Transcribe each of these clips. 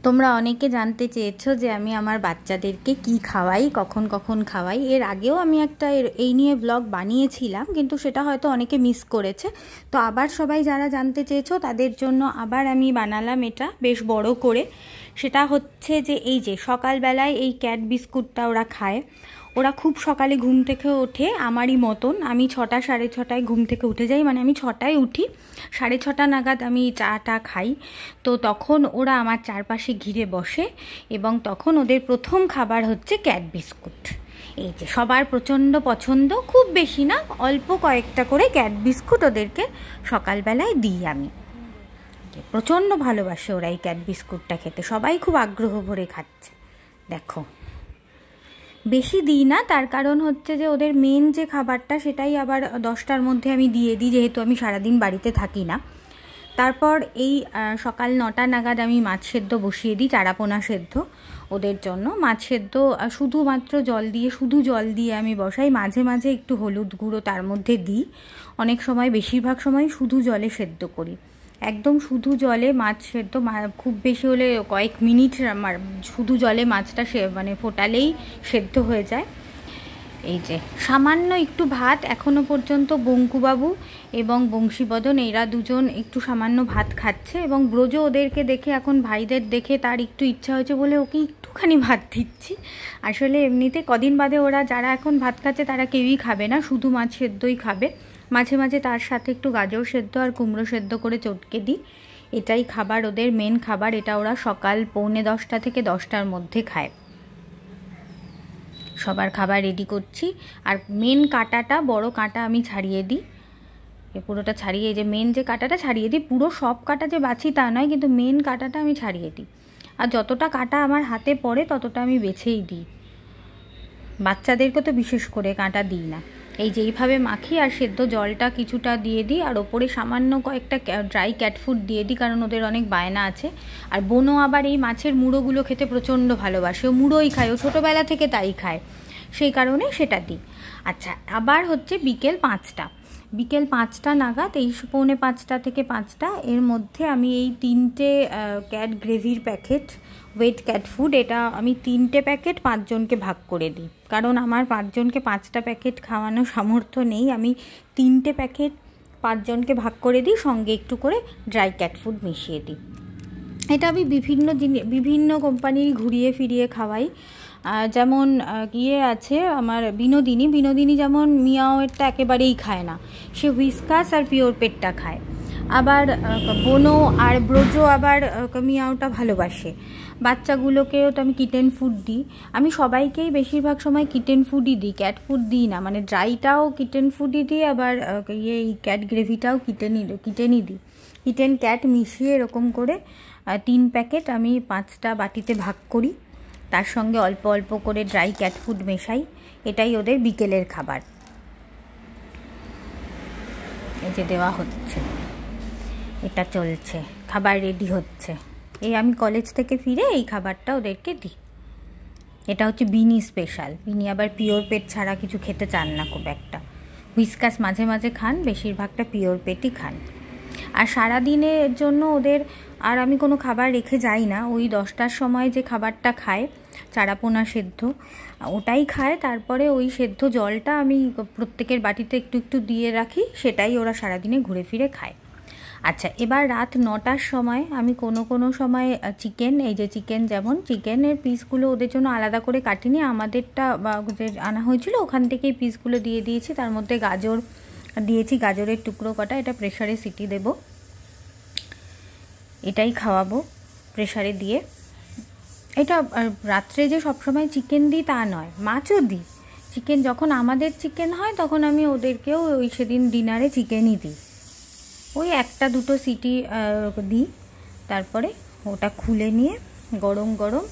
তোমরা অনেকে জানতে চেয়েছো যে আমি আমার বাচ্চাদেরকে কি খাওয়াই, কখন কখন খাওয়াই। এর আগেও আমি একটা এই নিয়ে ব্লগ বানিয়েছিলাম, কিন্তু সেটা হয়তো অনেকে মিস করেছে। তো আবার সবাই যারা জানতে চেয়েছো তাদের জন্য আবার আমি বানালাম এটা বেশ বড় করে। সেটা হচ্ছে যে এই যে সকালবেলায় এই ক্যাট বিস্কুটটা ওরা খায়। ওরা খুব সকালে ঘুম থেকে ওঠে আমারই মতন। আমি 6টা সাড়ে 6টায় ঘুম থেকে উঠে যাই, মানে আমি 6টায় উঠি, 6:30 নাগাদ আমি চাটা খাই। তো তখন ওরা আমার চারপাশে ঘিরে বসে এবং তখন ওদের প্রথম খাবার হচ্ছে ক্যাট বিস্কুট। এই যে সবার প্রচণ্ড পছন্দ, খুব বেশি না, অল্প কয়েকটা করে ক্যাট বিস্কুট ওদেরকে সকালবেলায় দিই আমি। প্রচণ্ড ভালোবাসে ওরা এই ক্যাট বিস্কুটটা খেতে, সবাই খুব আগ্রহ ভরে খাচ্ছে। দেখো বেশি দিই না, তার কারণ হচ্ছে যে ওদের মেন যে খাবারটা সেটাই আবার 10টার মধ্যে আমি দিয়ে দিই, যেহেতু আমি সারাদিন বাড়িতে থাকি না। তারপর এই সকাল 9টা নাগাদ আমি মাছ সেদ্ধ বসিয়ে দিই, চারাপোনা সেদ্ধ ওদের জন্য। মাছ সেদ্ধ শুধুমাত্র শুধু জল দিয়ে আমি বসাই, মাঝে মাঝে একটু হলুদ গুঁড়ো তার মধ্যে দিই। অনেক সময়, বেশিরভাগ সময় শুধু জলে সেদ্ধ করি, একদম শুধু জলে মাছ সেদ্ধ। খুব বেশি হলে কয়েক মিনিট শুধু জলে মাছটা মানে ফোটালেই সেদ্ধ হয়ে যায়। এই যে সামান্য একটু ভাত, এখনো পর্যন্ত বঙ্কুবাবু এবং বংশীবদন এরা দুজন একটু সামান্য ভাত খাচ্ছে, এবং ব্রজ ওদেরকে দেখে, এখন ভাইদের দেখে তার একটু ইচ্ছা হয়েছে বলে ওকে একটুখানি ভাত দিচ্ছি। আসলে এমনিতে কদিন বাদে ওরা যারা এখন ভাত খাচ্ছে তারা কেউই খাবে না, শুধু মাছ সেদ্ধই খাবে। মাঝে মাঝে তার সাথে একটু গাজর সেদ্ধ আর কুমড়ো সেদ্ধ করে চটকে দিই। এটাই খাবার, ওদের মেন খাবার এটা। ওরা সকাল 9:45 থেকে 10টার মধ্যে খায়। সবার খাবার রেডি করছি, আর মেন কাঁটাটা, বড় কাঁটা আমি ছাড়িয়ে দিই। পুরোটা ছাড়িয়ে, যে মেন যে কাঁটাটা ছাড়িয়ে দিই, পুরো সব কাঁটা যে বাছি তা নয়, কিন্তু মেন কাঁটাটা আমি ছাড়িয়ে দিই। আর যতটা কাঁটা আমার হাতে পড়ে ততটা আমি বেছেই দিই। বাচ্চাদেরকে তো বিশেষ করে কাঁটা দিই না। এই যে এইভাবে মাখি, আর সেদ্ধ জলটা কিছুটা দিয়ে দিই, আর ওপরে সামান্য কয়েকটা ড্রাই ক্যাট ফুড দিয়ে দিই, কারণ ওদের অনেক বায়না আছে। আর বোনও আবার এই মাছের মুড়োগুলো খেতে প্রচণ্ড ভালোবাসে, ও মুড়োই খায়, ও ছোটোবেলা থেকে তাই খায়, সেই কারণে সেটা দিই। আচ্ছা, আবার হচ্ছে বিকেল 5টা নাগাদ, এই 4:45 থেকে 5টা এর মধ্যে আমি এই 3টে ক্যাট গ্রেভির প্যাকেট, ওয়েট ক্যাট ফুড, এটা আমি 3টে প্যাকেট 5 জনকে ভাগ করে দিই, কারণ আমার 5 জনকে 5টা প্যাকেট খাওয়ানো সামর্থ্য নেই। আমি 3টে প্যাকেট 5 জনকে ভাগ করে দিই, সঙ্গে একটু করে ড্রাই ক্যাট ফুড মিশিয়ে দিই। এটা আমি বিভিন্ন কোম্পানির ঘুরিয়ে ফিরিয়ে খাওয়াই। যেমন আছে আমার বিনোদিনী, যেমন মিয়াওয়েরটা একেবারেই খায় না, সে হুইস্কাস আর পিওর পেটটা খায়। আবার বোনো আর ব্রজ আবার মিয়াওটা ভালোবাসে। বাচ্চাগুলোকেও তো আমি কিটেন ফুড দিই। আমি সবাইকেই বেশিরভাগ সময় কিটেন ফুডই দিই, ক্যাট ফুড দিই না, মানে ড্রাইটাও কিটেন ফুডই দিই, আবার এই ক্যাট গ্রেভিটাও কিটেনই দিই। কিটেন ক্যাট মিশিয়ে এরকম করে 3 প্যাকেট আমি 5টা বাটিতে ভাগ করি, তার সঙ্গে অল্প অল্প করে ড্রাই ক্যাট ফুড মেশাই। এটাই ওদের বিকেলের খাবার। এই যে দেওয়া হচ্ছে, এটা চলছে, খাবার রেডি হচ্ছে। এই আমি কলেজ থেকে ফিরে এই খাবারটা ওদেরকে দিই। এটা হচ্ছে বিনি স্পেশাল। বিনি আবার পিওর পেট ছাড়া কিছু খেতে চান না খুব একটা। হুইস্কাস মাঝে মাঝে খান, বেশিরভাগটা পিওর পেটই খান। আর সারাদিনের জন্য ওদের আর আমি কোনো খাবার রেখে যাই না। ওই 10টার সময় যে খাবারটা খায়, চারাপোনা সেদ্ধ, ওটাই খায়। তারপরে ওই সেদ্ধ জলটা আমি প্রত্যেকের বাটিতে একটু একটু দিয়ে রাখি, সেটাই ওরা সারাদিনে ঘুরে ফিরে খায়। আচ্ছা, এবার রাত 9টার সময় আমি কোনো সময় চিকেন, এই যে চিকেন, যেমন চিকেনের পিসগুলো ওদের জন্য আলাদা করে কাটিনি, আমাদেরটা যে আনা হয়েছিল ওখান থেকেই পিসগুলো দিয়ে দিয়েছি। তার মধ্যে গাজর দিয়েছি, গাজরের টুকরো কটা। এটা প্রেসারে সিটি দেব, এটাই খাওয়াবো প্রেসারে দিয়ে। এটা রাত্রে যে সবসময় চিকেন দিই তা নয়, মাছও দিই। চিকেন যখন আমাদের চিকেন হয় তখন আমি ওদেরকেও ওই সেদিন ডিনারে চিকেনই দিই। ওই 1-2 সিটি দিই, তারপরে ওটা খুলে নিয়ে গরম গরম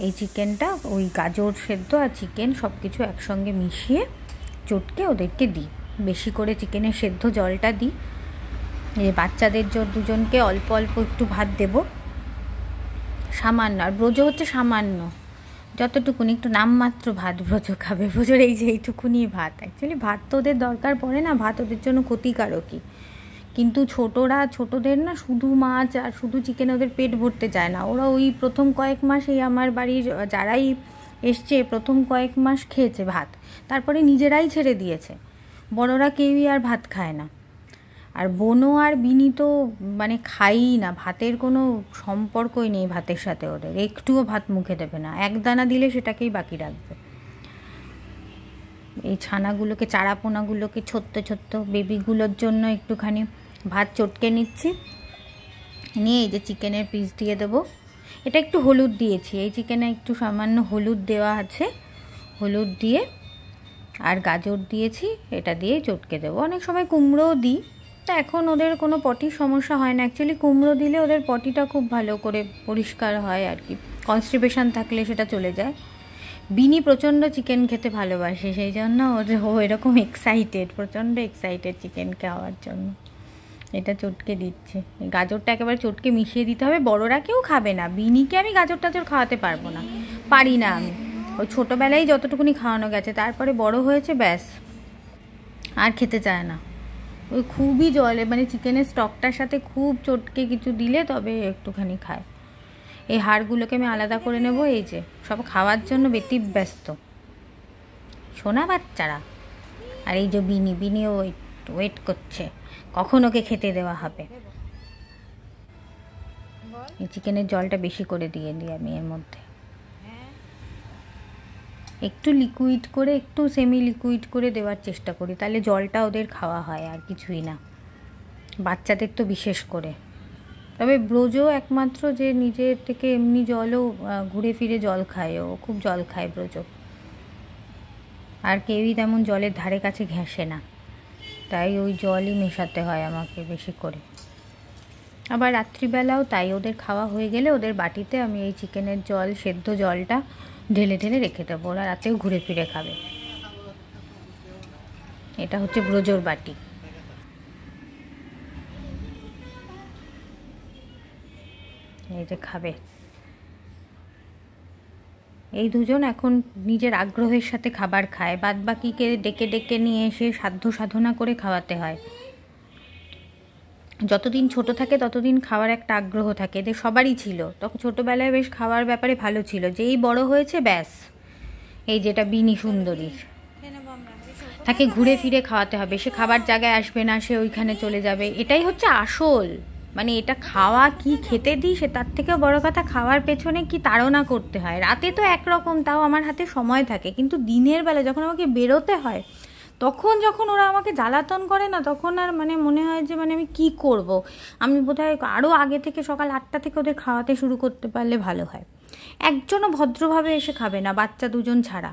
এই চিকেনটা, ওই গাজর সেদ্ধ আর চিকেন সব কিছু একসঙ্গে মিশিয়ে চটকে ওদেরকে দিই। বেশি করে চিকেনের সেদ্ধ জলটা দিই। বাচ্চাদের দুজনকে অল্প অল্প একটু ভাত দেব, সামান্য। আর ব্রজ হচ্ছে সামান্য, যতটুকুনি, একটু নামমাত্র ভাত ব্রজ খাবে। ব্রজর এই যে এইটুকুনি ভাত, অ্যাকচুয়ালি ভাত তো ওদের দরকার পড়ে না, ভাত ওদের জন্য ক্ষতিকারকই, কিন্তু ছোটদের না শুধু মাছ আর শুধু চিকেন ওদের পেট ভরতে চায় না। ওরা ওই প্রথম কয়েক মাস এই আমার বাড়ির যারাই এসছে প্রথম কয়েক মাস খেয়েছে ভাত, তারপরে নিজেরাই ছেড়ে দিয়েছে। বড়রা কেউই আর ভাত খায় না। আর বোনও আর বিনি তো মানে খাইই না, ভাতের কোনো সম্পর্কই নেই ভাতের সাথে ওদের, একটুও ভাত মুখে দেবে না, এক দানা দিলে সেটাকেই বাকি রাখবে। এই ছানাগুলোকে চারাপোনাগুলোকে ছোট্ট ছোট্ট বেবিগুলোর জন্য একটুখানি ভাত চটকে নিচ্ছি, নিয়ে এই যে চিকেনের পিস দিয়ে দেবো। এটা একটু হলুদ দিয়েছি, এই চিকেনে একটু সামান্য হলুদ দেওয়া আছে, হলুদ দিয়ে আর গাজর দিয়েছি, এটা দিয়ে চটকে দেবো। অনেক সময় কুমড়োও দিই, তা এখন ওদের কোনো পটির সমস্যা হয় না। অ্যাকচুয়ালি কুমড়ো দিলে ওদের পটিটা খুব ভালো করে পরিষ্কার হয় আর কি, কনস্টিপেশন থাকলে সেটা চলে যায়। বিনি প্রচণ্ড চিকেন খেতে ভালোবাসে, সেই জন্য ও এরকম এক্সাইটেড, প্রচণ্ড এক্সাইটেড চিকেন খাওয়ার জন্য। এটা চটকে দিচ্ছে, গাজরটা একেবারে চটকে মিশিয়ে দিতে হবে। বড়রা কেউ খাবে না, বিনিকে আমি গাজর টাজর খাওয়াতে পারবো না, পারি না আমি। ওই ছোটোবেলায় যতটুকুনি খাওয়ানো গেছে, তারপরে বড় হয়েছে ব্যাস আর খেতে চায় না। ওই খুবই জলে মানে চিকেনের স্টকটার সাথে খুব চটকে কিছু দিলে তবে একটুখানি খায়। এই হাড়গুলোকে আমি আলাদা করে নেব। এই যে সব খাওয়ার জন্য ব্যস্ত সোনা বাচ্চারা। আর এই যে বিনিও ওয়েট করছে কখন ওকে খেতে দেওয়া হবে। এই চিকেনের জলটা বেশি করে দিয়ে দিই আমি এর মধ্যে, একটু লিকুইড করে, একটু সেমি লিকুইড করে দেওয়ার চেষ্টা করি, তাহলে জলটা ওদের খাওয়া হয়, আর কিছুই না, বাচ্চাদের তো বিশেষ করে। তবে ব্রজ একমাত্র যে নিজের থেকে এমনি জলও ঘুরে ফিরে জল খায়, ও খুব জল খায় ব্রজ, আর কেউই তেমন জলের ধারে কাছে ঘেঁষে না, তাই ওই জলই মেশাতে হয় আমাকে বেশি করে। আবার রাত্রিবেলাও তাই, ওদের খাওয়া হয়ে গেলে ওদের বাটিতে আমি এই চিকেনের জল, সেদ্ধ জলটা ঢেলে ঢেলে রেখে দেবো, ওরা রাতেও ঘুরে ফিরে খাবে। এটা হচ্ছে ব্রজর বাটি। এই যে খাবে, এই দুজন এখন নিজের আগ্রহের সাথে খাবার খায়, বাদ বাকিকে ডেকে ডেকে নিয়ে এসে সাধ্য সাধনা করে খাওয়াতে হয়। যতদিন ছোট থাকে ততদিন খাওয়ার একটা আগ্রহ থাকে, এদের সবারই ছিল। তখন ছোটোবেলায় বেশ খাওয়ার ব্যাপারে ভালো ছিল, যেই বড় হয়েছে ব্যাস। এই যেটা বিনি সুন্দরীর, তাকে ঘুরে ফিরে খাওয়াতে হবে, সে খাবার জায়গায় আসবে না, সে ওইখানে চলে যাবে, এটাই হচ্ছে আসল। মানে এটা খাওয়া কি খেতে দিই, সে তার থেকেও বড় কথা খাওয়ার পেছনে কি তাড়না করতে হয়। রাতে তো একরকম, তাও আমার হাতে সময় থাকে, কিন্তু দিনের বেলা যখন আমাকে বেরোতে হয়, তখন যখন ওরা আমাকে জ্বালাতন করে না, তখন আর মানে মনে হয় যে মানে আমি কি করব। আমি বোধহয় আরও আগে থেকে সকাল 8টা থেকে ওদের খাওয়াতে শুরু করতে পারলে ভালো হয়। একজনও ভদ্রভাবে এসে খাবে না, বাচ্চা দুজন ছাড়া।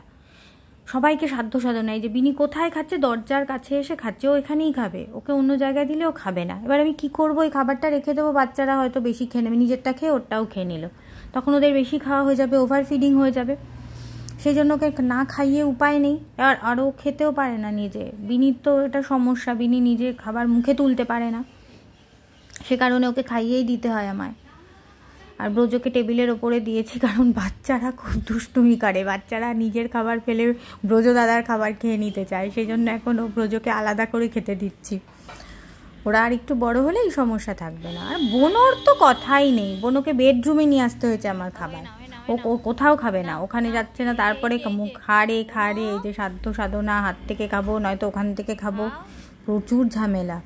সবাইকে সাধ্য সাধনা। এই যে বিনি কোথায় খাচ্ছে, দরজার কাছে এসে খাচ্ছে, ও এখানেই খাবে, ওকে অন্য জায়গায় দিলে ও খাবে না। এবার আমি কি করব, এই খাবারটা রেখে দেবো, বাচ্চারা হয়তো বেশি খেয়ে নেবে, নিজেরটা খেয়ে ওরটাও খেয়ে নিল, তখন ওদের বেশি খাওয়া হয়ে যাবে, ওভার ফিডিং হয়ে যাবে। সেই জন্য ওকে না খাইয়ে উপায় নেই, আর ও খেতেও পারে না নিজে। বিনির তো এটা সমস্যা, বিনি নিজে খাবার মুখে তুলতে পারে না, সে কারণে ওকে খাইয়েই দিতে হয় আমায়। আর ব্রজকে টেবিলের ওপরে দিয়েছি, কারণ বাচ্চারা খুব দুষ্টুমি করে, বাচ্চারা নিজের খাবার ফেলে ব্রজ দাদার খাবার খেয়ে নিতে চায়, সেই জন্য এখন ও ব্রজকে আলাদা করে খেতে দিচ্ছি। ওরা আর একটু বড় হলে এই সমস্যা থাকবে না। আর বোনোর তো কথাই নেই, বোনোকে বেডরুমে নিয়ে আসতে হয়েছে আমার খাবার, ও কোথাও খাবে না, ওখানে যাচ্ছে না, তারপরে খাড়ে এই যে সাধ্য সাধনা, হাত থেকে খাবো নয়তো ওখান থেকে খাবো, প্রচুর ঝামেলা।